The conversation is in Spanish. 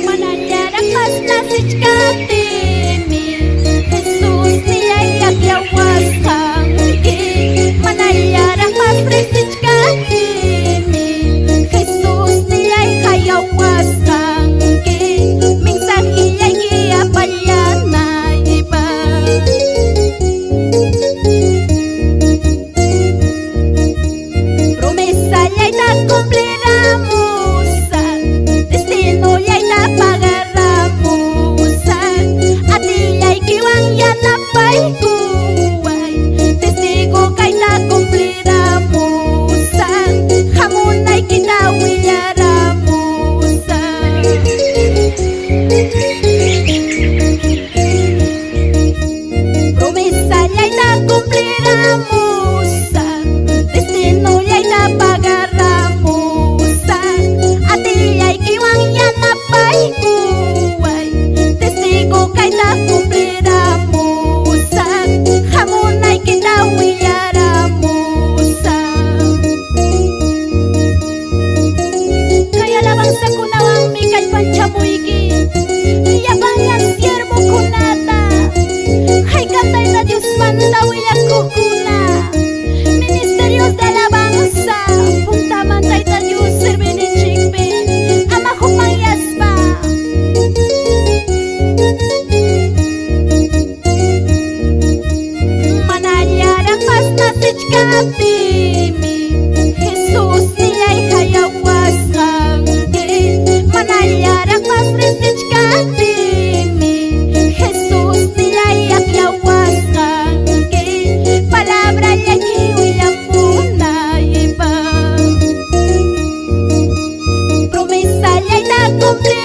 Manayara pas nasichkatimi Jesús niyaya kiawas kangi Manayara pas risichkatimi Jesús niyay kayawas kangi Minsahiyay giyapayanay iba Promesa yay na cumpliramos Destino yay na pagaramusan Ati yay kiwang yan na pa'y kuway Testigo kay na cumpliramusan Hamunay kinawiyaramusan Promesa yay na cumpliramusan Destino yay na pagaramusan Ati yay kiwang yan na pa'y kuway Testigo kay na cumpliramusan Hamunay kinawiyaramusan Kaya labang sa kunawang mikay panchamuigi Yabangan siervo kunata Hay kantay na Diyos mandawi ako kuna Ministerios de alabanza Punta mantay na Diyos servini chikpe Ama humayas pa Manayarang pas nasichkatimi Jesus niyay hayawas kangi Manayarang pas risichkatimi Jesus niyay akyawas kangi Palabra niya kiwiyang munay iba Promesa niya'y nakumple